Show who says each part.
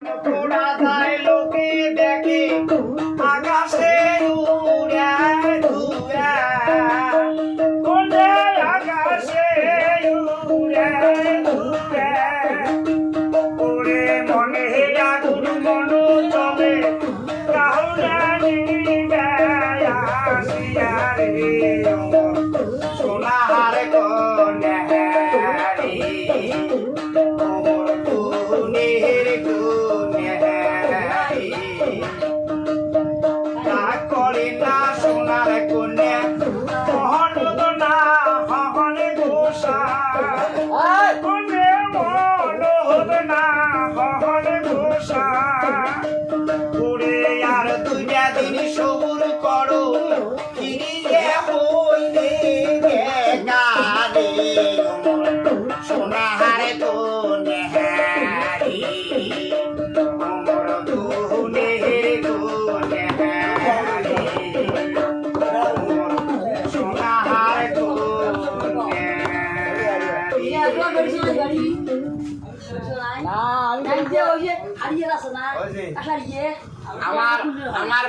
Speaker 1: তোরা যায় লোকে দেখে আকাশে উড়ে ঘুরে আকাশে উড়ে ঘুরে ওরে মনে আগুন মন চলে কাহুরা নিবে আসিয়া রে সোনার কনে রে ওর কুনের কুনে তা করে না সোনার কনে মহন না হহন ঘোষা কনে মন হবে না হহন ঘোষা ওরে আর দুইটা দিন সবুর করো ফিরিয়ে হইলে গানে সোনার কোনে হারি অমর ধুনের কোনে হারি সোনার কোনে
Speaker 2: হারিয়ে আছে না
Speaker 1: আমার আমার